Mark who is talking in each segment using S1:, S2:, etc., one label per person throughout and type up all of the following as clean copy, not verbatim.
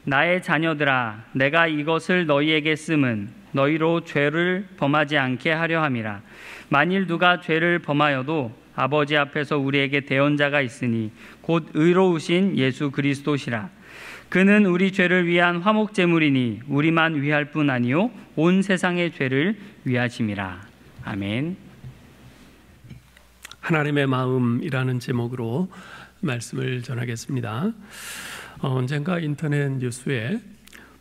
S1: 나의 자녀들아, 내가 이것을 너희에게 씀은 너희로 죄를 범하지 않게 하려 함이라. 만일 누가 죄를 범하여도 아버지 앞에서 우리에게 대언자가 있으니 곧 의로우신 예수 그리스도시라. 그는 우리 죄를 위한 화목제물이니 우리만 위할 뿐 아니요 온 세상의 죄를 위하심이라. 아멘.
S2: 하나님의 마음이라는 제목으로 말씀을 전하겠습니다. 언젠가 인터넷 뉴스에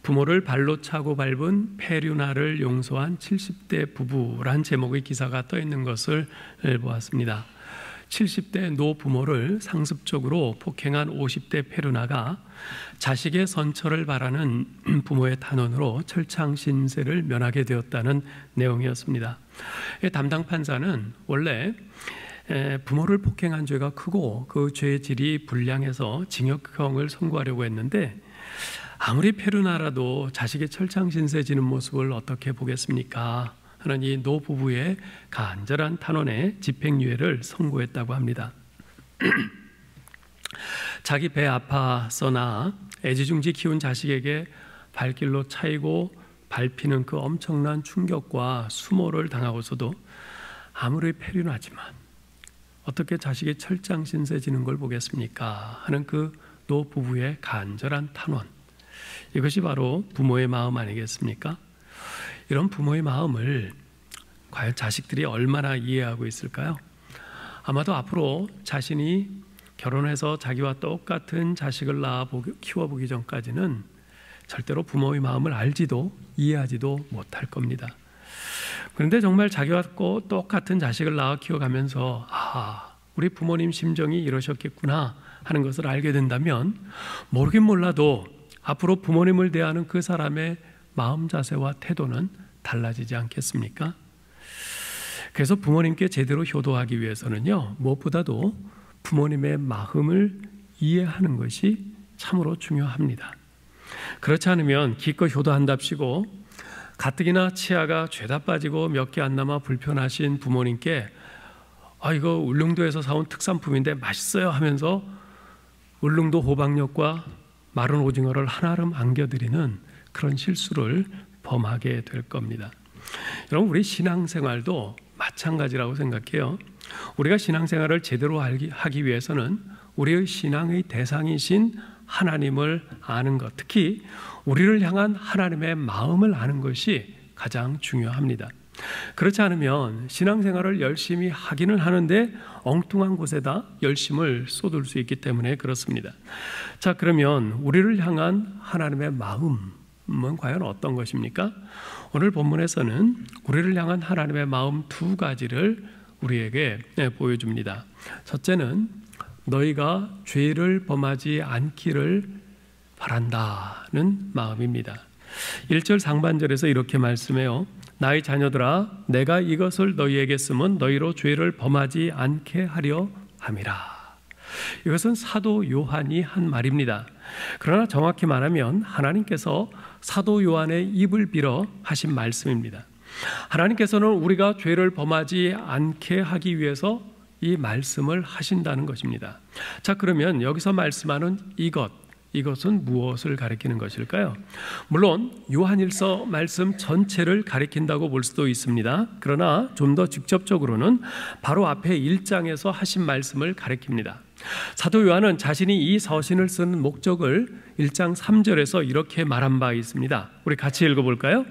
S2: 부모를 발로 차고 밟은 폐륜아를 용서한 70대 부부란 제목의 기사가 떠 있는 것을 보았습니다. 70대 노부모를 상습적으로 폭행한 50대 폐륜아가 자식의 선처를 바라는 부모의 탄원으로 철창 신세를 면하게 되었다는 내용이었습니다. 담당 판사는 원래 부모를 폭행한 죄가 크고 그 죄의 질이 불량해서 징역형을 선고하려고 했는데 아무리 폐륜아라도 자식의 철창 신세 지는 모습을 어떻게 보겠습니까? 하는 이 노부부의 간절한 탄원에 집행유예를 선고했다고 합니다. 자기 배 아파서나 애지중지 키운 자식에게 발길로 차이고 밟히는 그 엄청난 충격과 수모를 당하고서도 아무리 폐륜하지만 어떻게 자식의 철장 신세 지는 걸 보겠습니까? 하는 그 노부부의 간절한 탄원, 이것이 바로 부모의 마음 아니겠습니까? 이런 부모의 마음을 과연 자식들이 얼마나 이해하고 있을까요? 아마도 앞으로 자신이 결혼해서 자기와 똑같은 자식을 키워보기 전까지는 절대로 부모의 마음을 알지도 이해하지도 못할 겁니다. 그런데 정말 자기와 똑같은 자식을 낳아 키워가면서 우리 부모님 심정이 이러셨겠구나 하는 것을 알게 된다면 모르긴 몰라도 앞으로 부모님을 대하는 그 사람의 마음 자세와 태도는 달라지지 않겠습니까? 그래서 부모님께 제대로 효도하기 위해서는요, 무엇보다도 부모님의 마음을 이해하는 것이 참으로 중요합니다. 그렇지 않으면 기껏 효도한답시고 가뜩이나 치아가 죄다 빠지고 몇 개 안 남아 불편하신 부모님께 이거 울릉도에서 사온 특산품인데 맛있어요 하면서 울릉도 호박엿과 마른 오징어를 한아름 안겨드리는 그런 실수를 범하게 될 겁니다. 여러분, 우리 신앙생활도 마찬가지라고 생각해요. 우리가 신앙생활을 제대로 하기 위해서는 우리의 신앙의 대상이신 하나님을 아는 것, 특히 우리를 향한 하나님의 마음을 아는 것이 가장 중요합니다. 그렇지 않으면 신앙생활을 열심히 하기는 하는데 엉뚱한 곳에다 열심을 쏟을 수 있기 때문에 그렇습니다. 자, 그러면 우리를 향한 하나님의 마음은 과연 어떤 것입니까? 오늘 본문에서는 우리를 향한 하나님의 마음 두 가지를 우리에게 보여줍니다. 첫째는 너희가 죄를 범하지 않기를 바란다는 마음입니다. 1절 상반절에서 이렇게 말씀해요. 나의 자녀들아, 내가 이것을 너희에게 쓰면 너희로 죄를 범하지 않게 하려 함이라. 이것은 사도 요한이 한 말입니다. 그러나 정확히 말하면 하나님께서 사도 요한의 입을 빌어 하신 말씀입니다. 하나님께서는 우리가 죄를 범하지 않게 하기 위해서 이 말씀을 하신다는 것입니다. 자, 그러면 여기서 말씀하는 이것은 무엇을 가리키는 것일까요? 물론 요한일서 말씀 전체를 가리킨다고 볼 수도 있습니다. 그러나 좀 더 직접적으로는 바로 앞에 1장에서 하신 말씀을 가리킵니다. 사도 요한은 자신이 이 서신을 쓰는 목적을 1장 3절에서 이렇게 말한 바 있습니다. 우리 같이 읽어볼까요?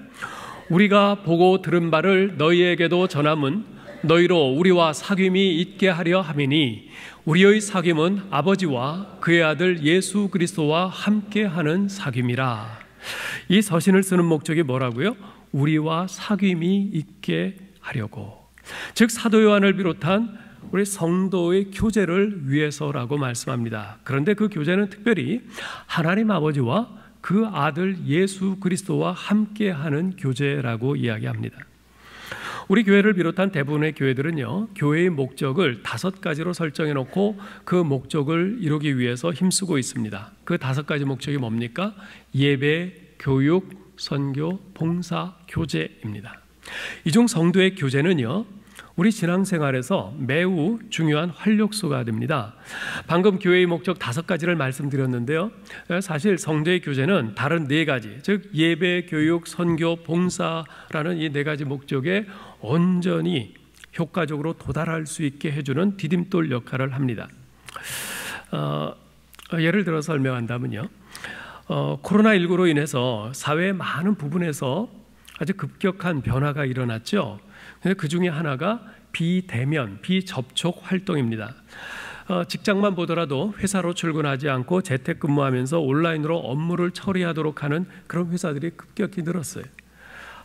S2: 우리가 보고 들은 바를 너희에게도 전함은 너희로 우리와 사귐이 있게 하려 함이니 우리의 사귐은 아버지와 그의 아들 예수 그리스도와 함께하는 사귐이라. 이 서신을 쓰는 목적이 뭐라고요? 우리와 사귐이 있게 하려고, 즉 사도 요한을 비롯한 우리 성도의 교제를 위해서라고 말씀합니다. 그런데 그 교제는 특별히 하나님 아버지와 그 아들 예수 그리스도와 함께하는 교제라고 이야기합니다. 우리 교회를 비롯한 대부분의 교회들은요, 교회의 목적을 5가지로 설정해 놓고 그 목적을 이루기 위해서 힘쓰고 있습니다. 그 5가지 목적이 뭡니까? 예배, 교육, 선교, 봉사, 교제입니다. 이 중 성도의 교제는요, 우리 신앙생활에서 매우 중요한 활력소가 됩니다. 방금 교회의 목적 5가지를 말씀드렸는데요. 사실 성도의 교제는 다른 4가지, 즉 예배, 교육, 선교, 봉사라는 이 4가지 목적에 온전히 효과적으로 도달할 수 있게 해주는 디딤돌 역할을 합니다. 예를 들어 설명한다면요. 코로나19로 인해서 사회의 많은 부분에서 아주 급격한 변화가 일어났죠. 그 중에 하나가 비대면, 비접촉 활동입니다. 직장만 보더라도 회사로 출근하지 않고 재택근무하면서 온라인으로 업무를 처리하도록 하는 그런 회사들이 급격히 늘었어요.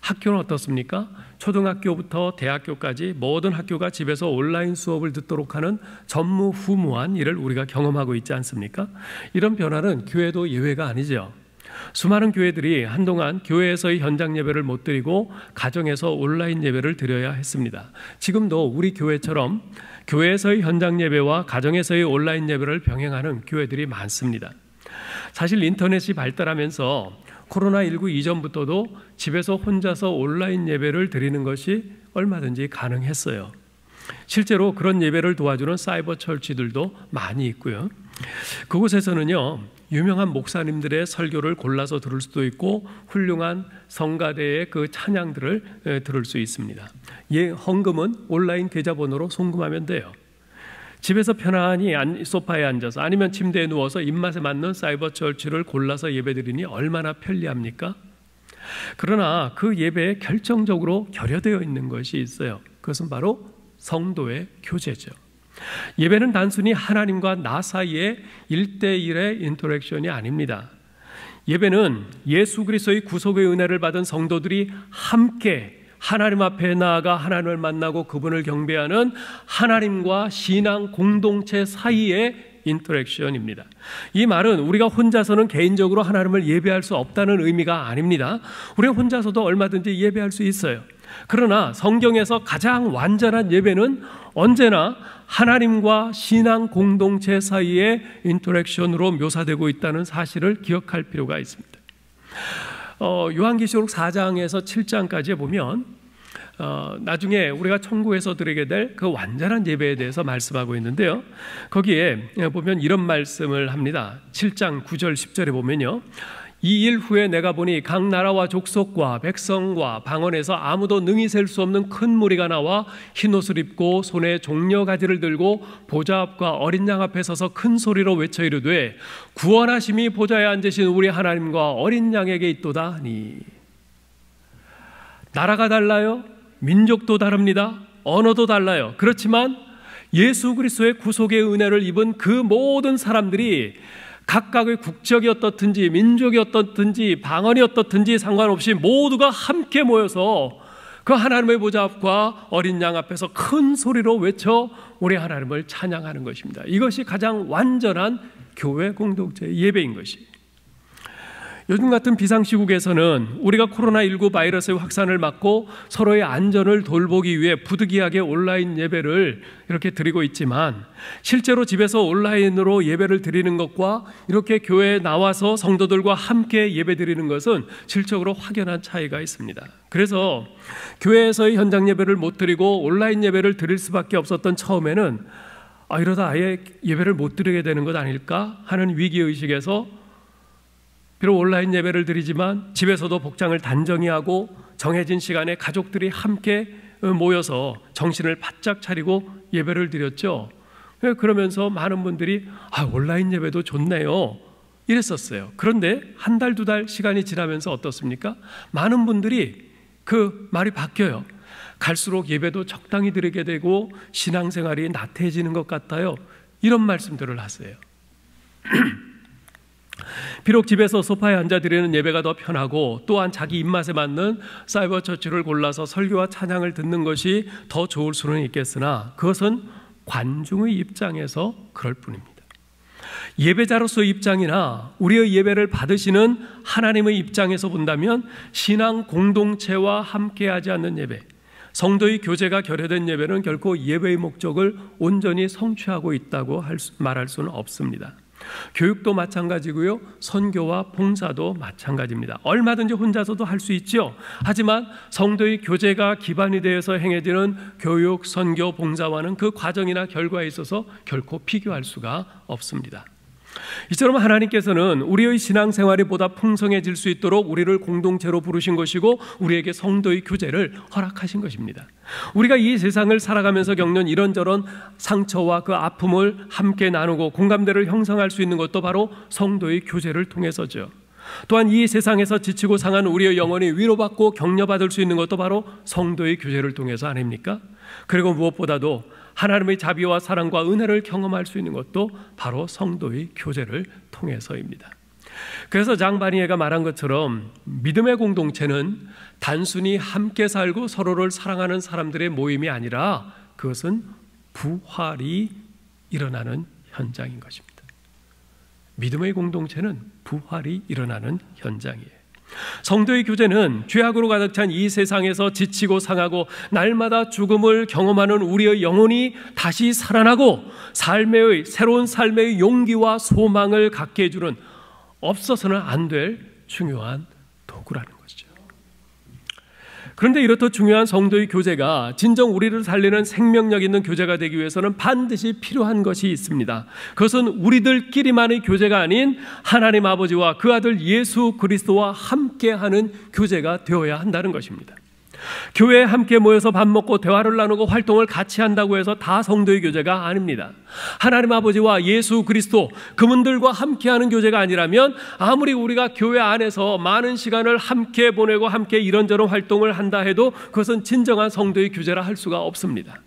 S2: 학교는 어떻습니까? 초등학교부터 대학교까지 모든 학교가 집에서 온라인 수업을 듣도록 하는 전무후무한 일을 우리가 경험하고 있지 않습니까? 이런 변화는 교회도 예외가 아니죠. 수많은 교회들이 한동안 교회에서의 현장 예배를 못 드리고 가정에서 온라인 예배를 드려야 했습니다. 지금도 우리 교회처럼 교회에서의 현장 예배와 가정에서의 온라인 예배를 병행하는 교회들이 많습니다. 사실 인터넷이 발달하면서 코로나19 이전부터도 집에서 혼자서 온라인 예배를 드리는 것이 얼마든지 가능했어요. 실제로 그런 예배를 도와주는 사이버 철치들도 많이 있고요. 그곳에서는요, 유명한 목사님들의 설교를 골라서 들을 수도 있고 훌륭한 성가대의 그 찬양들을 들을 수 있습니다. 헌금은 온라인 계좌번호로 송금하면 돼요. 집에서 편안히 소파에 앉아서 아니면 침대에 누워서 입맛에 맞는 사이버 철치를 골라서 예배드리니 얼마나 편리합니까? 그러나 그 예배에 결정적으로 결여되어 있는 것이 있어요. 그것은 바로 성도의 교제죠. 예배는 단순히 하나님과 나 사이의 1대1의 인터랙션이 아닙니다. 예배는 예수 그리스도의 구속의 은혜를 받은 성도들이 함께 하나님 앞에 나아가 하나님을 만나고 그분을 경배하는 하나님과 신앙 공동체 사이의 인터랙션입니다. 이 말은 우리가 혼자서는 개인적으로 하나님을 예배할 수 없다는 의미가 아닙니다. 우리가 혼자서도 얼마든지 예배할 수 있어요. 그러나 성경에서 가장 완전한 예배는 언제나 하나님과 신앙 공동체 사이의 인터랙션으로 묘사되고 있다는 사실을 기억할 필요가 있습니다. 요한계시록 4장에서 7장까지 보면 나중에 우리가 천국에서 드리게 될 그 완전한 예배에 대해서 말씀하고 있는데요. 거기에 보면 이런 말씀을 합니다. 7장 9절 10절에 보면요. 이 일 후에 내가 보니 각 나라와 족속과 백성과 방언에서 아무도 능히 셀 수 없는 큰 무리가 나와 흰옷을 입고 손에 종려가지를 들고 보좌 앞과 어린 양 앞에 서서 큰 소리로 외쳐 이르되 구원하심이 보좌에 앉으신 우리 하나님과 어린 양에게 있도다 하니. 나라가 달라요. 민족도 다릅니다. 언어도 달라요. 그렇지만 예수 그리스도의 구속의 은혜를 입은 그 모든 사람들이 각각의 국적이 어떻든지 민족이 어떻든지 방언이 어떻든지 상관없이 모두가 함께 모여서 그 하나님의 보좌 앞과 어린 양 앞에서 큰 소리로 외쳐 우리 하나님을 찬양하는 것입니다. 이것이 가장 완전한 교회 공동체의 예배인 것이. 요즘 같은 비상시국에서는 우리가 코로나19 바이러스의 확산을 막고 서로의 안전을 돌보기 위해 부득이하게 온라인 예배를 이렇게 드리고 있지만 실제로 집에서 온라인으로 예배를 드리는 것과 이렇게 교회에 나와서 성도들과 함께 예배 드리는 것은 질적으로 확연한 차이가 있습니다. 그래서 교회에서의 현장 예배를 못 드리고 온라인 예배를 드릴 수밖에 없었던 처음에는 이러다 아예 예배를 못 드리게 되는 것 아닐까 하는 위기의식에서 비록 온라인 예배를 드리지만 집에서도 복장을 단정히 하고 정해진 시간에 가족들이 함께 모여서 정신을 바짝 차리고 예배를 드렸죠. 그러면서 많은 분들이 온라인 예배도 좋네요 이랬었어요. 그런데 한 달, 2달 시간이 지나면서 어떻습니까? 많은 분들이 그 말이 바뀌어요. 갈수록 예배도 적당히 드리게 되고 신앙생활이 나태해지는 것 같아요. 이런 말씀들을 하세요. 비록 집에서 소파에 앉아 드리는 예배가 더 편하고 또한 자기 입맛에 맞는 사이버 처치를 골라서 설교와 찬양을 듣는 것이 더 좋을 수는 있겠으나 그것은 관중의 입장에서 그럴 뿐입니다. 예배자로서의 입장이나 우리의 예배를 받으시는 하나님의 입장에서 본다면 신앙 공동체와 함께하지 않는 예배, 성도의 교제가 결여된 예배는 결코 예배의 목적을 온전히 성취하고 있다고 말할 수는 없습니다. 교육도 마찬가지고요. 선교와 봉사도 마찬가지입니다. 얼마든지 혼자서도 할 수 있죠. 하지만 성도의 교제가 기반이 되어서 행해지는 교육, 선교, 봉사와는 그 과정이나 결과에 있어서 결코 비교할 수가 없습니다. 이처럼 하나님께서는 우리의 신앙생활이 보다 풍성해질 수 있도록 우리를 공동체로 부르신 것이고 우리에게 성도의 교제를 허락하신 것입니다. 우리가 이 세상을 살아가면서 겪는 이런저런 상처와 그 아픔을 함께 나누고 공감대를 형성할 수 있는 것도 바로 성도의 교제를 통해서죠. 또한 이 세상에서 지치고 상한 우리의 영혼이 위로받고 격려받을 수 있는 것도 바로 성도의 교제를 통해서 아닙니까? 그리고 무엇보다도 하나님의 자비와 사랑과 은혜를 경험할 수 있는 것도 바로 성도의 교제를 통해서입니다. 그래서 장바니에가 말한 것처럼 믿음의 공동체는 단순히 함께 살고 서로를 사랑하는 사람들의 모임이 아니라 그것은 부활이 일어나는 현장인 것입니다. 믿음의 공동체는 부활이 일어나는 현장이에요. 성도의 교제는 죄악으로 가득 찬 이 세상에서 지치고 상하고 날마다 죽음을 경험하는 우리의 영혼이 다시 살아나고 새로운 삶의 용기와 소망을 갖게 해주는 없어서는 안 될 중요한 도구라는 것이죠. 그런데 이렇듯 중요한 성도의 교제가 진정 우리를 살리는 생명력 있는 교제가 되기 위해서는 반드시 필요한 것이 있습니다. 그것은 우리들끼리만의 교제가 아닌 하나님 아버지와 그 아들 예수 그리스도와 함께하는 교제가 되어야 한다는 것입니다. 교회에 함께 모여서 밥 먹고 대화를 나누고 활동을 같이 한다고 해서 다 성도의 교제가 아닙니다. 하나님 아버지와 예수 그리스도 그분들과 함께하는 교제가 아니라면 아무리 우리가 교회 안에서 많은 시간을 함께 보내고 함께 이런저런 활동을 한다 해도 그것은 진정한 성도의 교제라 할 수가 없습니다.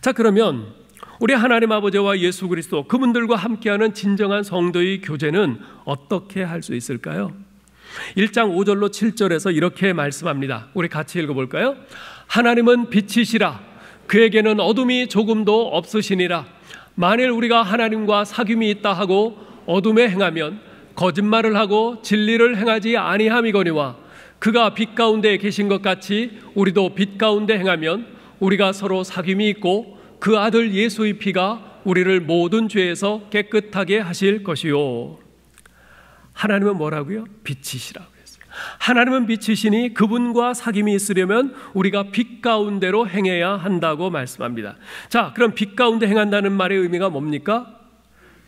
S2: 자, 그러면 우리 하나님 아버지와 예수 그리스도 그분들과 함께하는 진정한 성도의 교제는 어떻게 할 수 있을까요? 1장 5절로 7절에서 이렇게 말씀합니다. 우리 같이 읽어볼까요? 하나님은 빛이시라. 그에게는 어둠이 조금도 없으시니라. 만일 우리가 하나님과 사귐이 있다 하고 어둠에 행하면 거짓말을 하고 진리를 행하지 아니함이거니와 그가 빛 가운데 계신 것 같이 우리도 빛 가운데 행하면 우리가 서로 사귐이 있고 그 아들 예수의 피가 우리를 모든 죄에서 깨끗하게 하실 것이요. 하나님은 뭐라고요? 빛이시라고 했어요. 하나님은 빛이시니 그분과 사귐이 있으려면 우리가 빛 가운데로 행해야 한다고 말씀합니다. 자, 그럼 빛 가운데 행한다는 말의 의미가 뭡니까?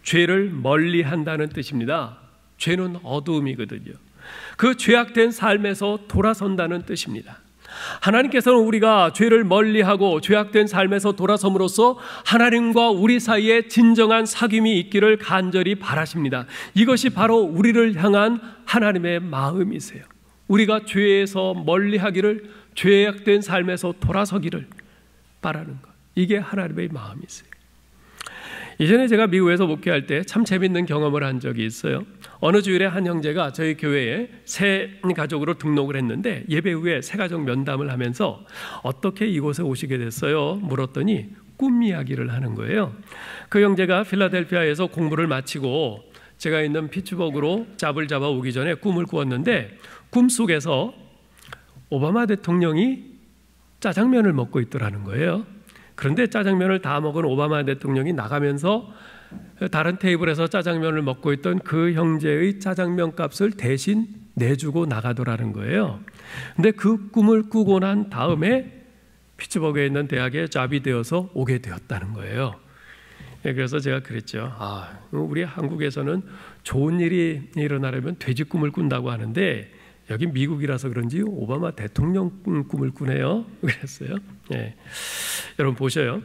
S2: 죄를 멀리 한다는 뜻입니다. 죄는 어두움이거든요. 그 죄악된 삶에서 돌아선다는 뜻입니다. 하나님께서는 우리가 죄를 멀리하고 죄악된 삶에서 돌아섬으로써 하나님과 우리 사이에 진정한 사귐이 있기를 간절히 바라십니다. 이것이 바로 우리를 향한 하나님의 마음이세요. 우리가 죄에서 멀리하기를, 죄악된 삶에서 돌아서기를 바라는 것, 이게 하나님의 마음이세요. 이전에 제가 미국에서 목회할 때 참 재밌는 경험을 한 적이 있어요. 어느 주일에 한 형제가 저희 교회에 새 가족으로 등록을 했는데 예배 후에 새 가족 면담을 하면서 어떻게 이곳에 오시게 됐어요? 물었더니 꿈 이야기를 하는 거예요. 그 형제가 필라델피아에서 공부를 마치고 제가 있는 피츠버그로 짭을 잡아 오기 전에 꿈을 꾸었는데 꿈속에서 오바마 대통령이 짜장면을 먹고 있더라는 거예요. 그런데 짜장면을 다 먹은 오바마 대통령이 나가면서 다른 테이블에서 짜장면을 먹고 있던 그 형제의 짜장면 값을 대신 내주고 나가더라는 거예요. 근데 그 꿈을 꾸고 난 다음에 피츠버그에 있는 대학에 잡이 되어서 오게 되었다는 거예요. 그래서 제가 그랬죠. 우리 한국에서는 좋은 일이 일어나려면 돼지 꿈을 꾼다고 하는데 여기 미국이라서 그런지 오바마 대통령 꿈을 꾸네요. 그랬어요. 예. 여러분 보셔요.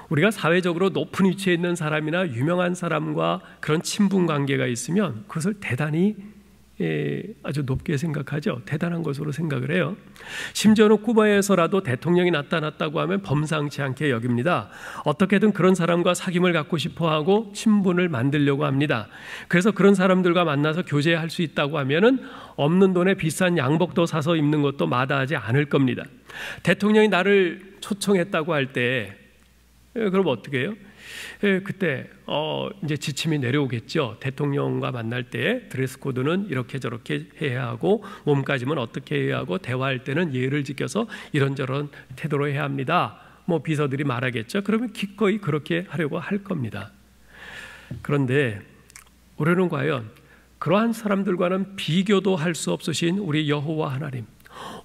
S2: 우리가 사회적으로 높은 위치에 있는 사람이나 유명한 사람과 그런 친분 관계가 있으면 그것을 대단히 아주 높게 생각하죠. 대단한 것으로 생각을 해요. 심지어는 쿠바에서라도 대통령이 나타났다고 하면 범상치 않게 여깁니다. 어떻게든 그런 사람과 사귐을 갖고 싶어하고 친분을 만들려고 합니다. 그래서 그런 사람들과 만나서 교제할 수 있다고 하면은 없는 돈에 비싼 양복도 사서 입는 것도 마다하지 않을 겁니다. 대통령이 나를 초청했다고 할 때 그럼 어떻게 해요? 그때 이제 지침이 내려오겠죠. 대통령과 만날 때 드레스 코드는 이렇게 저렇게 해야 하고 몸가짐은 어떻게 해야 하고 대화할 때는 예를 지켜서 이런저런 태도로 해야 합니다. 뭐 비서들이 말하겠죠. 그러면 기꺼이 그렇게 하려고 할 겁니다. 그런데 우리는 과연 그러한 사람들과는 비교도 할 수 없으신 우리 여호와 하나님,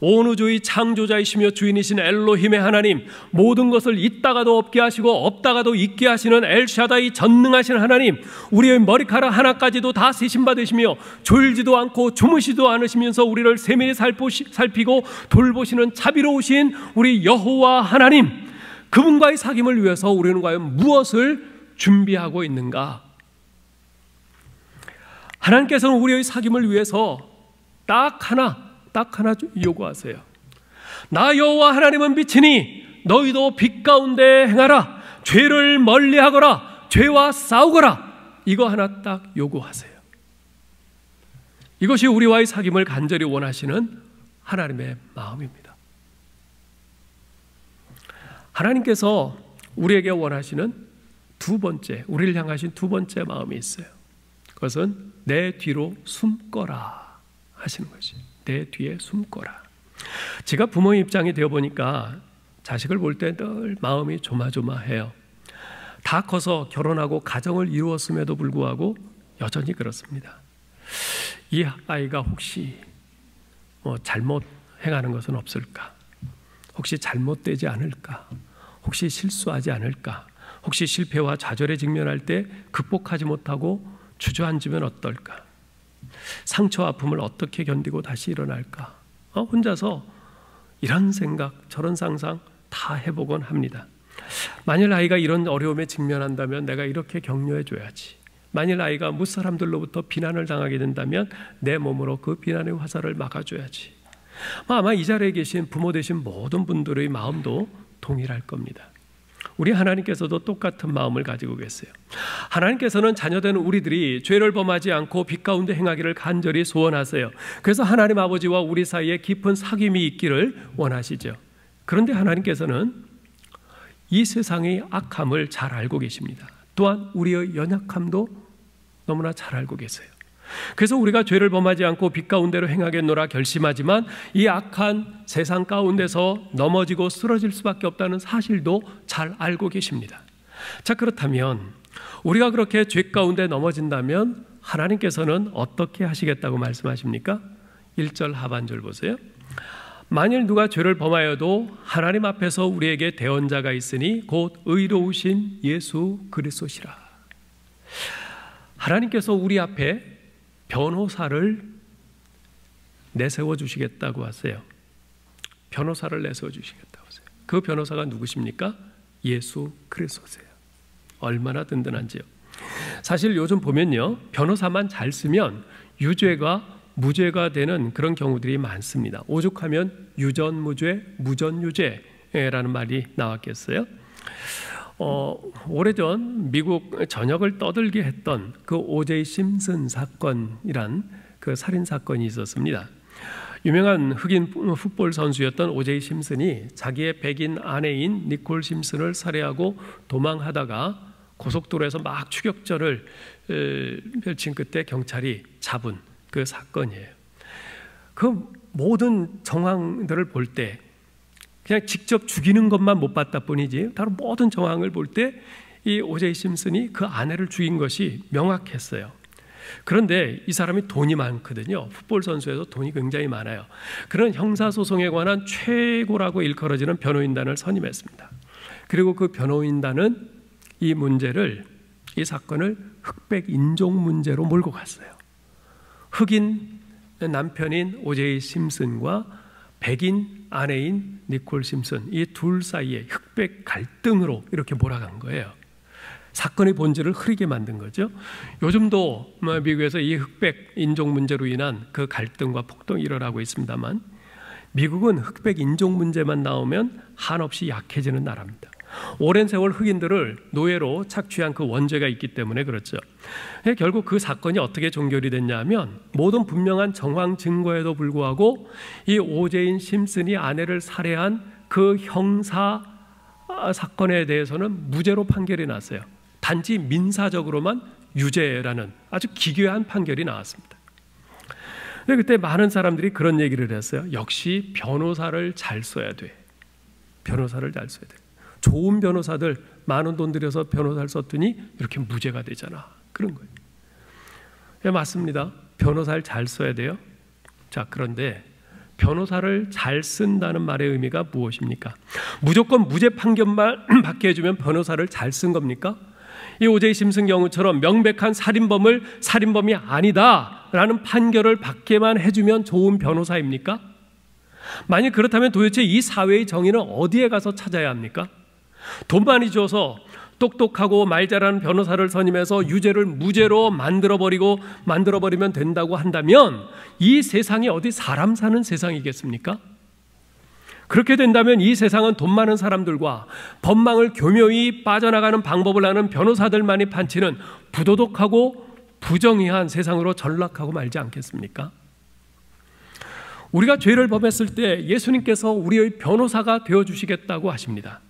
S2: 온 우주의 창조자이시며 주인이신 엘로힘의 하나님, 모든 것을 있다가도 없게 하시고 없다가도 있게 하시는 엘샤다이 전능하신 하나님, 우리의 머리카락 하나까지도 다 세심받으시며 졸지도 않고 주무시도 않으시면서 우리를 세밀히 살피고 돌보시는 자비로우신 우리 여호와 하나님, 그분과의 사귐을 위해서 우리는 과연 무엇을 준비하고 있는가? 하나님께서는 우리의 사귐을 위해서 딱 하나 요구하세요. 나 여호와 하나님은 빛이니 너희도 빛 가운데 행하라. 죄를 멀리하거라. 죄와 싸우거라. 이거 하나 딱 요구하세요. 이것이 우리와의 사귐을 간절히 원하시는 하나님의 마음입니다. 하나님께서 우리에게 원하시는 두 번째, 우리를 향하신 두 번째 마음이 있어요. 그것은 내 뒤로 숨거라 하시는 것이. 내 뒤에 숨거라. 제가 부모의 입장이 되어 보니까 자식을 볼 때 늘 마음이 조마조마해요. 다 커서 결혼하고 가정을 이루었음에도 불구하고 여전히 그렇습니다. 이 아이가 혹시 잘못 행하는 것은 없을까? 혹시 잘못되지 않을까? 혹시 실수하지 않을까? 혹시 실패와 좌절에 직면할 때 극복하지 못하고 주저앉으면 어떨까? 상처 아픔을 어떻게 견디고 다시 일어날까? 혼자서 이런 생각 저런 상상 다 해보곤 합니다. 만일 아이가 이런 어려움에 직면한다면 내가 이렇게 격려해 줘야지. 만일 아이가 무사람들로부터 비난을 당하게 된다면 내 몸으로 그 비난의 화살을 막아줘야지. 아마 이 자리에 계신 부모 되신 모든 분들의 마음도 동일할 겁니다. 우리 하나님께서도 똑같은 마음을 가지고 계세요. 하나님께서는 자녀된 우리들이 죄를 범하지 않고 빛 가운데 행하기를 간절히 소원하세요. 그래서 하나님 아버지와 우리 사이에 깊은 사귐이 있기를 원하시죠. 그런데 하나님께서는 이 세상의 악함을 잘 알고 계십니다. 또한 우리의 연약함도 너무나 잘 알고 계세요. 그래서 우리가 죄를 범하지 않고 빛 가운데로 행하겠노라 결심하지만 이 악한 세상 가운데서 넘어지고 쓰러질 수밖에 없다는 사실도 잘 알고 계십니다. 자, 그렇다면 우리가 그렇게 죄 가운데 넘어진다면 하나님께서는 어떻게 하시겠다고 말씀하십니까? 1절 하반절 보세요. 만일 누가 죄를 범하여도 하나님 앞에서 우리에게 대언자가 있으니 곧 의로우신 예수 그리스도시라. 하나님께서 우리 앞에 변호사를 내세워 주시겠다고 하세요. 변호사를 내세워 주시겠다고 하세요. 그 변호사가 누구십니까? 예수 그리스도세요. 얼마나 든든한지요. 사실 요즘 보면요, 변호사만 잘 쓰면 유죄가 무죄가 되는 그런 경우들이 많습니다. 오죽하면 유전무죄, 무전유죄라는 말이 나왔겠어요. 오래전 미국 전역을 떠들게 했던 그 오제이 심슨 사건이란 그 살인 사건이 있었습니다. 유명한 흑인 풋볼 선수였던 오제이 심슨이 자기의 백인 아내인 니콜 심슨을 살해하고 도망하다가 고속도로에서 막 추격전을 펼친 끝에 경찰이 잡은 그 사건이에요. 그 모든 정황들을 볼 때 그냥 직접 죽이는 것만 못 봤다 뿐이지 다른 모든 정황을 볼 때 이 오제이 심슨이 그 아내를 죽인 것이 명확했어요. 그런데 이 사람이 돈이 많거든요. 풋볼 선수에서 돈이 굉장히 많아요. 그런 형사소송에 관한 최고라고 일컬어지는 변호인단을 선임했습니다. 그리고 그 변호인단은 이 문제를, 이 사건을 흑백 인종 문제로 몰고 갔어요. 흑인 남편인 오제이 심슨과 백인 아내인 니콜 심슨, 이 둘 사이에 흑백 갈등으로 이렇게 몰아간 거예요. 사건의 본질을 흐리게 만든 거죠. 요즘도 미국에서 이 흑백 인종 문제로 인한 그 갈등과 폭동이 일어나고 있습니다만 미국은 흑백 인종 문제만 나오면 한없이 약해지는 나라입니다. 오랜 세월 흑인들을 노예로 착취한 그 원죄가 있기 때문에 그렇죠. 결국 그 사건이 어떻게 종결이 됐냐면 모든 분명한 정황 증거에도 불구하고 이 오제이 심슨이 아내를 살해한 그 형사 사건에 대해서는 무죄로 판결이 났어요. 단지 민사적으로만 유죄라는 아주 기괴한 판결이 나왔습니다. 그때 많은 사람들이 그런 얘기를 했어요. 역시 변호사를 잘 써야 돼. 변호사를 잘 써야 돼. 좋은 변호사들 많은 돈 들여서 변호사를 썼더니 이렇게 무죄가 되잖아. 그런 거예요. 예, 맞습니다. 변호사를 잘 써야 돼요. 자, 그런데 변호사를 잘 쓴다는 말의 의미가 무엇입니까? 무조건 무죄 판결만 받게 해주면 변호사를 잘 쓴 겁니까? 이 오제이 심슨 경우처럼 명백한 살인범을 살인범이 아니다라는 판결을 받게만 해주면 좋은 변호사입니까? 만약 그렇다면 도대체 이 사회의 정의는 어디에 가서 찾아야 합니까? 돈 많이 줘서 똑똑하고 말 잘하는 변호사를 선임해서 유죄를 무죄로 만들어버리면 된다고 한다면 이 세상이 어디 사람 사는 세상이겠습니까? 그렇게 된다면 이 세상은 돈 많은 사람들과 법망을 교묘히 빠져나가는 방법을 아는 변호사들만이 판치는 부도덕하고 부정의한 세상으로 전락하고 말지 않겠습니까? 우리가 죄를 범했을 때 예수님께서 우리의 변호사가 되어주시겠다고 하십니다.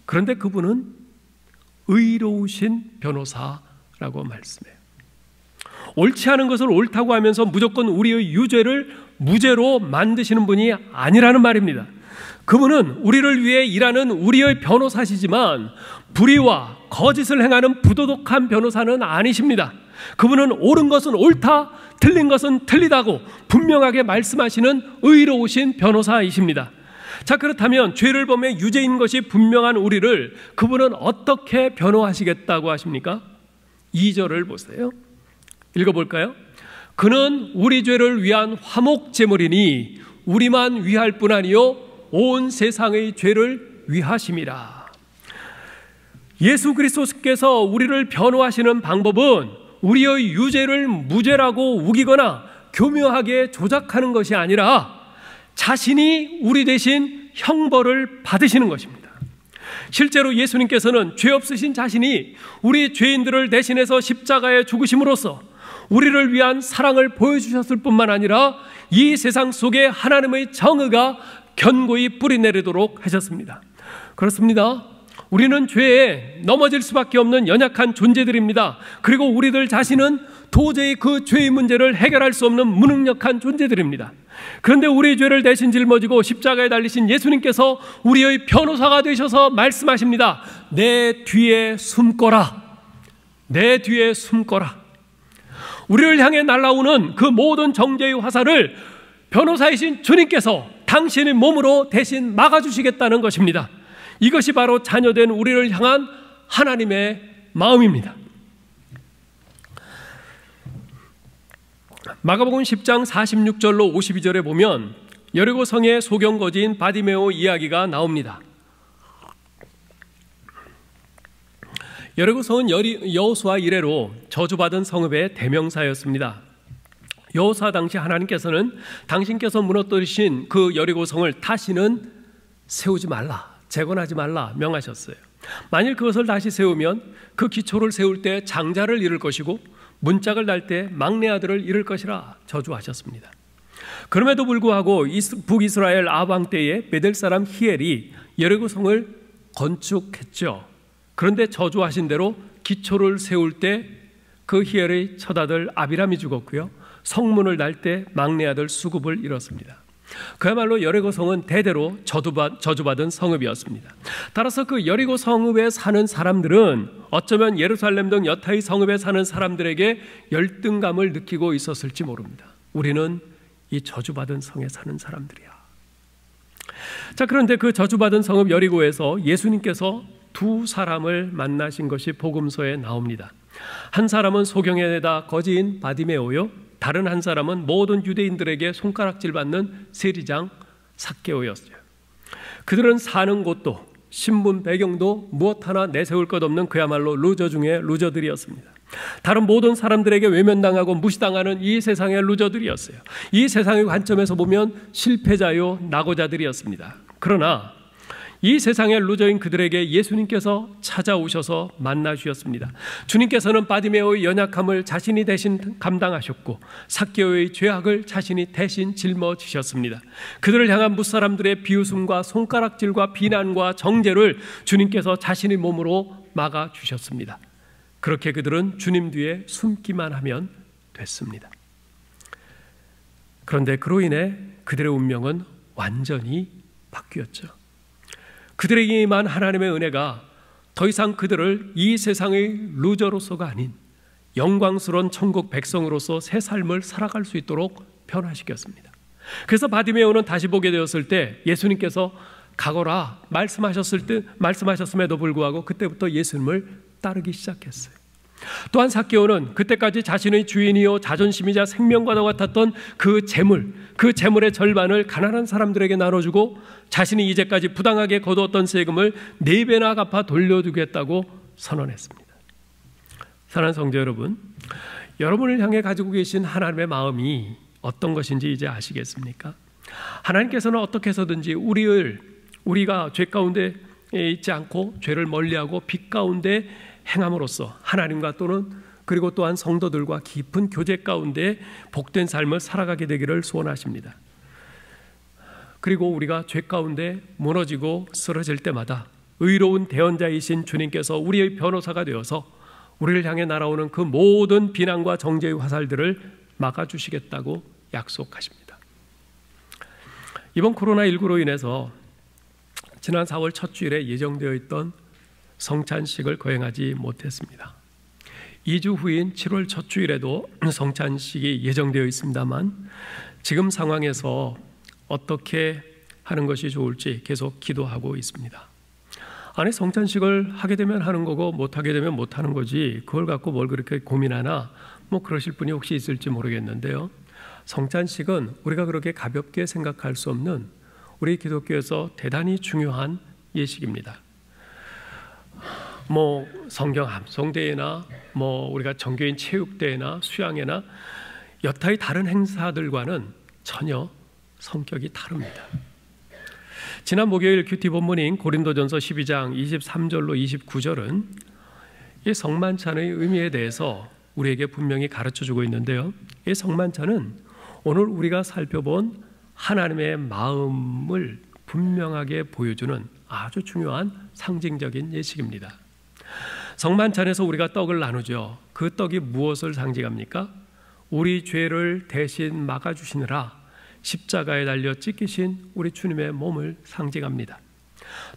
S2: 그런데 그분은 의로우신 변호사라고 말씀해요. 옳지 않은 것을 옳다고 하면서 무조건 우리의 유죄를 무죄로 만드시는 분이 아니라는 말입니다. 그분은 우리를 위해 일하는 우리의 변호사시지만 불의와 거짓을 행하는 부도덕한 변호사는 아니십니다. 그분은 옳은 것은 옳다, 틀린 것은 틀리다고 분명하게 말씀하시는 의로우신 변호사이십니다. 자, 그렇다면 죄를 범해 유죄인 것이 분명한 우리를 그분은 어떻게 변호하시겠다고 하십니까? 2절을 보세요. 읽어볼까요? 그는 우리 죄를 위한 화목제물이니 우리만 위할 뿐 아니요 온 세상의 죄를 위하심이라. 예수 그리스도께서 우리를 변호하시는 방법은 우리의 유죄를 무죄라고 우기거나 교묘하게 조작하는 것이 아니라 자신이 우리 대신 형벌을 받으시는 것입니다. 실제로 예수님께서는 죄 없으신 자신이 우리 죄인들을 대신해서 십자가에 죽으심으로써 우리를 위한 사랑을 보여주셨을 뿐만 아니라 이 세상 속에 하나님의 정의가 견고히 뿌리내리도록 하셨습니다. 그렇습니다. 우리는 죄에 넘어질 수밖에 없는 연약한 존재들입니다. 그리고 우리들 자신은 도저히 그 죄의 문제를 해결할 수 없는 무능력한 존재들입니다. 그런데 우리의 죄를 대신 짊어지고 십자가에 달리신 예수님께서 우리의 변호사가 되셔서 말씀하십니다. 내 뒤에 숨거라. 내 뒤에 숨거라. 우리를 향해 날아오는 그 모든 정죄의 화살을 변호사이신 주님께서 당신의 몸으로 대신 막아주시겠다는 것입니다. 이것이 바로 자녀된 우리를 향한 하나님의 마음입니다. 마가복음 10장 46절로 52절에 보면 여리고 성의 소경거지인 바디메오 이야기가 나옵니다. 여리고 성은 여호수아 이래로 저주받은 성읍의 대명사였습니다. 여호수아 당시 하나님께서는 당신께서 무너뜨리신 그 여리고 성을 다시는 세우지 말라, 재건하지 말라 명하셨어요. 만일 그것을 다시 세우면 그 기초를 세울 때 장자를 잃을 것이고 문짝을 달 때 막내 아들을 잃을 것이라 저주하셨습니다. 그럼에도 불구하고 북이스라엘 아방 때에 베델 사람 히엘이 여리고 성을 건축했죠. 그런데 저주하신 대로 기초를 세울 때 그 히엘의 첫아들 아비람이 죽었고요, 성문을 달 때 막내 아들 수굽을 잃었습니다. 그야말로 여리고 성은 대대로 저주받은 성읍이었습니다. 따라서 그 여리고 성읍에 사는 사람들은 어쩌면 예루살렘 등 여타의 성읍에 사는 사람들에게 열등감을 느끼고 있었을지 모릅니다. 우리는 이 저주받은 성에 사는 사람들이야. 자, 그런데 그 저주받은 성읍 여리고에서 예수님께서 두 사람을 만나신 것이 복음서에 나옵니다. 한 사람은 소경에다 거지인 바디메오요, 다른 한 사람은 모든 유대인들에게 손가락질 받는 세리장 삭개오였어요. 그들은 사는 곳도 신분 배경도 무엇 하나 내세울 것 없는 그야말로 루저 중에 루저들이었습니다. 다른 모든 사람들에게 외면당하고 무시당하는 이 세상의 루저들이었어요. 이 세상의 관점에서 보면 실패자요 낙오자들이었습니다. 그러나 이 세상의 루저인 그들에게 예수님께서 찾아오셔서 만나 주셨습니다. 주님께서는 바디메오의 연약함을 자신이 대신 감당하셨고 삭개오의 죄악을 자신이 대신 짊어지셨습니다. 그들을 향한 무사람들의 비웃음과 손가락질과 비난과 정죄를 주님께서 자신의 몸으로 막아주셨습니다. 그렇게 그들은 주님 뒤에 숨기만 하면 됐습니다. 그런데 그로 인해 그들의 운명은 완전히 바뀌었죠. 그들에게만 하나님의 은혜가 더 이상 그들을 이 세상의 루저로서가 아닌 영광스러운 천국 백성으로서 새 삶을 살아갈 수 있도록 변화시켰습니다. 그래서 바디메오는 다시 보게 되었을 때 예수님께서 가거라 말씀하셨음에도 불구하고 그때부터 예수님을 따르기 시작했어요. 또한 삭개오는 그때까지 자신의 주인이요 자존심이자 생명과도 같았던 그 재물의 절반을 가난한 사람들에게 나눠주고 자신이 이제까지 부당하게 거두었던 세금을 4배나 갚아 돌려주겠다고 선언했습니다. 사랑하는 성도 여러분, 여러분을 향해 가지고 계신 하나님의 마음이 어떤 것인지 이제 아시겠습니까? 하나님께서는 어떻게 해서든지 우리가 죄 가운데 있지 않고 죄를 멀리하고 빛 가운데 행함으로써 하나님과 그리고 또한 성도들과 깊은 교제 가운데 복된 삶을 살아가게 되기를 소원하십니다. 그리고 우리가 죄 가운데 무너지고 쓰러질 때마다 의로운 대언자이신 주님께서 우리의 변호사가 되어서 우리를 향해 날아오는 그 모든 비난과 정죄의 화살들을 막아주시겠다고 약속하십니다. 이번 코로나19로 인해서 지난 4월 첫 주일에 예정되어 있던 성찬식을 거행하지 못했습니다. 2주 후인 7월 첫 주일에도 성찬식이 예정되어 있습니다만 지금 상황에서 어떻게 하는 것이 좋을지 계속 기도하고 있습니다. 아니, 성찬식을 하게 되면 하는 거고 못하게 되면 못하는 거지 그걸 갖고 뭘 그렇게 고민하나 그러실 분이 혹시 있을지 모르겠는데요. 성찬식은 우리가 그렇게 가볍게 생각할 수 없는 우리 기독교에서 대단히 중요한 예식입니다. 성경 암송대회나 우리가 정교인 체육대회나 수양회나 여타의 다른 행사들과는 전혀 성격이 다릅니다. 지난 목요일 큐티 본문인 고린도전서 12장 23절로 29절은 이 성만찬의 의미에 대해서 우리에게 분명히 가르쳐주고 있는데요. 이 성만찬은 오늘 우리가 살펴본 하나님의 마음을 분명하게 보여주는 아주 중요한 상징적인 예식입니다. 성만찬에서 우리가 떡을 나누죠. 그 떡이 무엇을 상징합니까? 우리 죄를 대신 막아주시느라 십자가에 달려 찢기신 우리 주님의 몸을 상징합니다.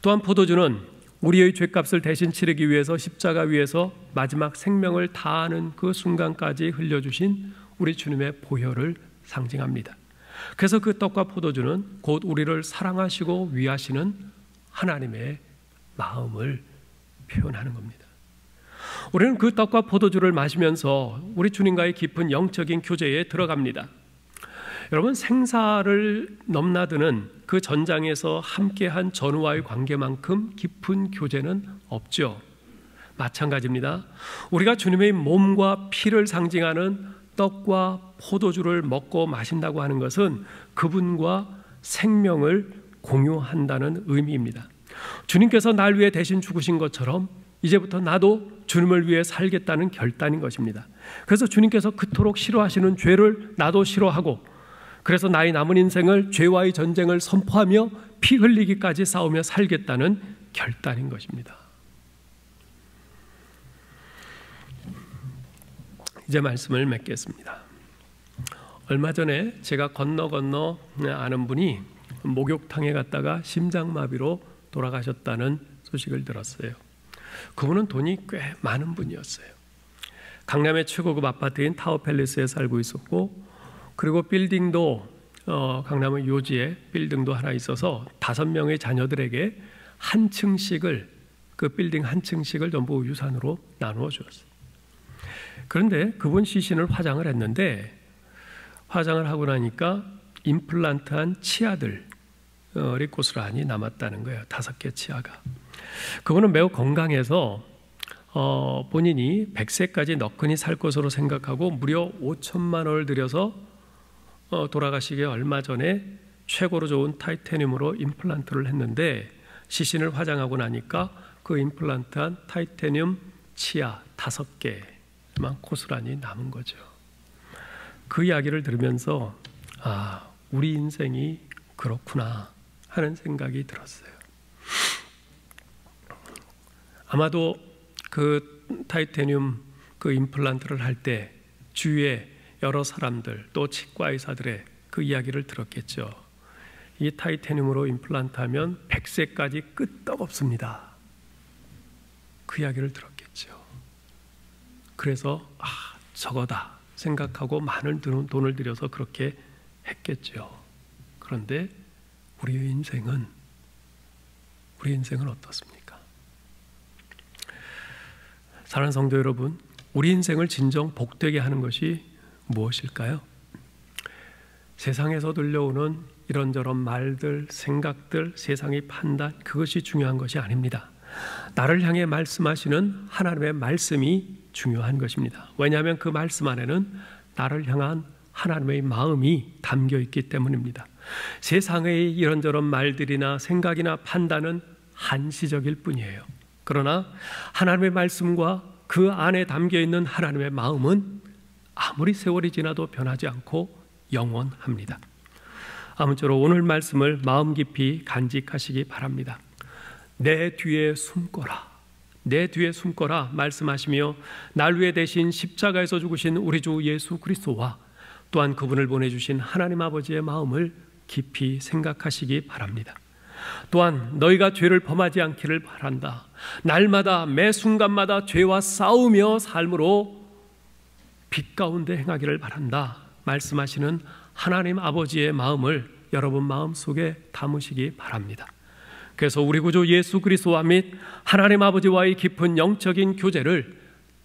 S2: 또한 포도주는 우리의 죄값을 대신 치르기 위해서 십자가 위에서 마지막 생명을 다하는 그 순간까지 흘려주신 우리 주님의 보혈을 상징합니다. 그래서 그 떡과 포도주는 곧 우리를 사랑하시고 위하시는 하나님의 마음을 표현하는 겁니다. 우리는 그 떡과 포도주를 마시면서 우리 주님과의 깊은 영적인 교제에 들어갑니다. 여러분, 생사를 넘나드는 그 전장에서 함께한 전우와의 관계만큼 깊은 교제는 없죠. 마찬가지입니다. 우리가 주님의 몸과 피를 상징하는 떡과 포도주를 먹고 마신다고 하는 것은 그분과 생명을 공유한다는 의미입니다. 주님께서 날 위해 대신 죽으신 것처럼 이제부터 나도 주님을 위해 살겠다는 결단인 것입니다. 그래서 주님께서 그토록 싫어하시는 죄를 나도 싫어하고, 그래서 나의 남은 인생을 죄와의 전쟁을 선포하며 피 흘리기까지 싸우며 살겠다는 결단인 것입니다. 이제 말씀을 맺겠습니다. 얼마 전에 제가 건너 아는 분이 목욕탕에 갔다가 심장마비로 돌아가셨다는 소식을 들었어요. 그분은 돈이 꽤 많은 분이었어요. 강남의 최고급 아파트인 타워팰리스에 살고 있었고, 그리고 빌딩도 강남의 요지에 빌딩도 하나 있어서 5명의 자녀들에게 한 층씩을, 그 빌딩 한 층씩을 전부 유산으로 나누어 주었어요. 그런데 그분 시신을 화장을 했는데, 화장을 하고 나니까 임플란트한 치아들이 고스란히 남았다는 거예요. 5개 치아가. 그분은 매우 건강해서 본인이 100세까지 너끈히 살 것으로 생각하고 무려 5천만 원을 들여서 돌아가시기 얼마 전에 최고로 좋은 타이타늄으로 임플란트를 했는데, 시신을 화장하고 나니까 그 임플란트한 타이타늄 치아 5개만 고스란히 남은 거죠. 그 이야기를 들으면서 우리 인생이 그렇구나 하는 생각이 들었어요. 아마도 그 타이타늄 그 임플란트를 할 때 주위에 여러 사람들 또 치과 의사들의 그 이야기를 들었겠죠. 이 타이타늄으로 임플란트하면 100세까지 끄떡없습니다. 그 이야기를 들었겠죠. 그래서 저거다 생각하고 많은 돈을 들여서 그렇게 했겠죠. 그런데 우리 인생은 어떻습니까? 사랑하는 성도 여러분, 우리 인생을 진정 복되게 하는 것이 무엇일까요? 세상에서 들려오는 이런저런 말들, 생각들, 세상의 판단, 그것이 중요한 것이 아닙니다. 나를 향해 말씀하시는 하나님의 말씀이 중요한 것입니다. 왜냐하면 그 말씀 안에는 나를 향한 하나님의 마음이 담겨 있기 때문입니다. 세상의 이런저런 말들이나 생각이나 판단은 한시적일 뿐이에요. 그러나 하나님의 말씀과 그 안에 담겨 있는 하나님의 마음은 아무리 세월이 지나도 변하지 않고 영원합니다. 아무쪼록 오늘 말씀을 마음 깊이 간직하시기 바랍니다. 내 뒤에 숨거라, 내 뒤에 숨거라 말씀하시며 날 위해 대신 십자가에서 죽으신 우리 주 예수 그리스도와 또한 그분을 보내주신 하나님 아버지의 마음을 깊이 생각하시기 바랍니다. 또한 너희가 죄를 범하지 않기를 바란다. 날마다 매 순간마다 죄와 싸우며 삶으로 빛 가운데 행하기를 바란다 말씀하시는 하나님 아버지의 마음을 여러분 마음속에 담으시기 바랍니다. 그래서 우리 구주 예수 그리스도와 및 하나님 아버지와의 깊은 영적인 교제를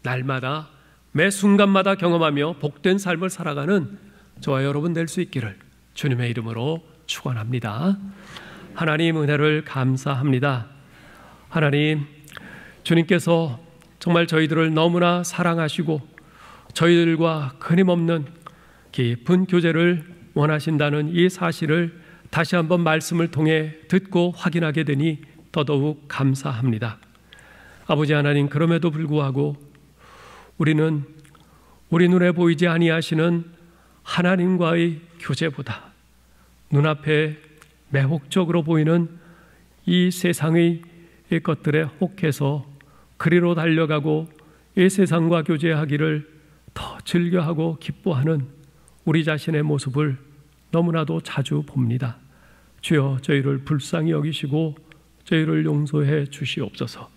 S2: 날마다 매 순간마다 경험하며 복된 삶을 살아가는 저와 여러분 될 수 있기를 주님의 이름으로 축원합니다. 하나님 은혜를 감사합니다. 하나님, 주님께서 정말 저희들을 너무나 사랑하시고 저희들과 끊임없는 깊은 교제를 원하신다는 이 사실을 다시 한번 말씀을 통해 듣고 확인하게 되니 더더욱 감사합니다. 아버지 하나님, 그럼에도 불구하고 우리는 우리 눈에 보이지 아니하시는 하나님과의 교제보다 눈앞에 매혹적으로 보이는 이 세상의 것들에 혹해서 그리로 달려가고 이 세상과 교제하기를 더 즐겨하고 기뻐하는 우리 자신의 모습을 너무나도 자주 봅니다. 주여, 저희를 불쌍히 여기시고 저희를 용서해 주시옵소서.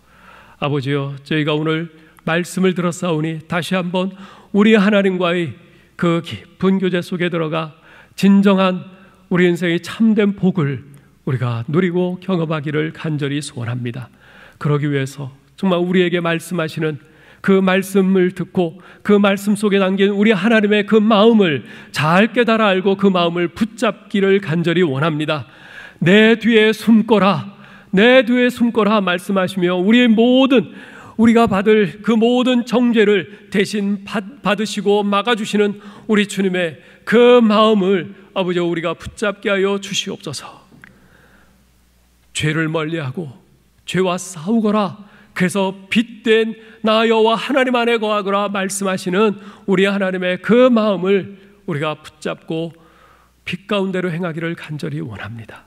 S2: 아버지여, 저희가 오늘 말씀을 들었사오니 다시 한번 우리 하나님과의 그 깊은 교제 속에 들어가 진정한 우리 인생의 참된 복을 우리가 누리고 경험하기를 간절히 소원합니다. 그러기 위해서 정말 우리에게 말씀하시는 그 말씀을 듣고 그 말씀 속에 담긴 우리 하나님의 그 마음을 잘 깨달아 알고 그 마음을 붙잡기를 간절히 원합니다. 내 뒤에 숨거라, 내 뒤에 숨거라 말씀하시며 우리의 모든 우리가 받을 그 모든 정죄를 대신 받으시고 막아주시는 우리 주님의 그 마음을 아버지 우리가 붙잡게 하여 주시옵소서. 죄를 멀리하고 죄와 싸우거라, 그래서 빛된 나 여호와 하나님 안에 거하거라 말씀하시는 우리 하나님의 그 마음을 우리가 붙잡고 빛 가운데로 행하기를 간절히 원합니다.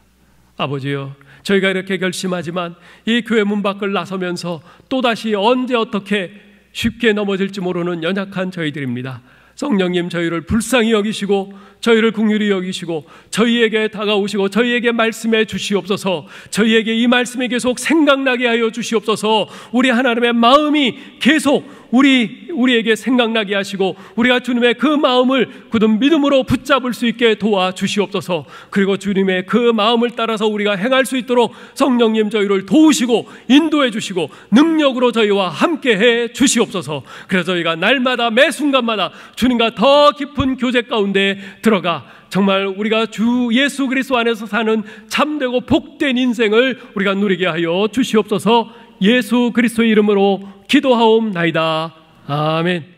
S2: 아버지여, 저희가 이렇게 결심하지만 이 교회 문 밖을 나서면서 또다시 언제 어떻게 쉽게 넘어질지 모르는 연약한 저희들입니다. 성령님, 저희를 불쌍히 여기시고 저희를 긍휼히 여기시고 저희에게 다가오시고 저희에게 말씀해 주시옵소서. 저희에게 이 말씀이 계속 생각나게 하여 주시옵소서. 우리 하나님의 마음이 계속 우리에게 생각나게 하시고 우리가 주님의 그 마음을 굳은 믿음으로 붙잡을 수 있게 도와주시옵소서. 그리고 주님의 그 마음을 따라서 우리가 행할 수 있도록 성령님 저희를 도우시고 인도해 주시고 능력으로 저희와 함께해 주시옵소서. 그래서 저희가 날마다 매 순간마다 주님과 더 깊은 교제 가운데 들어가 정말 우리가 주 예수 그리스도 안에서 사는 참되고 복된 인생을 우리가 누리게 하여 주시옵소서. 예수 그리스도의 이름으로 기도하옵나이다. 아멘.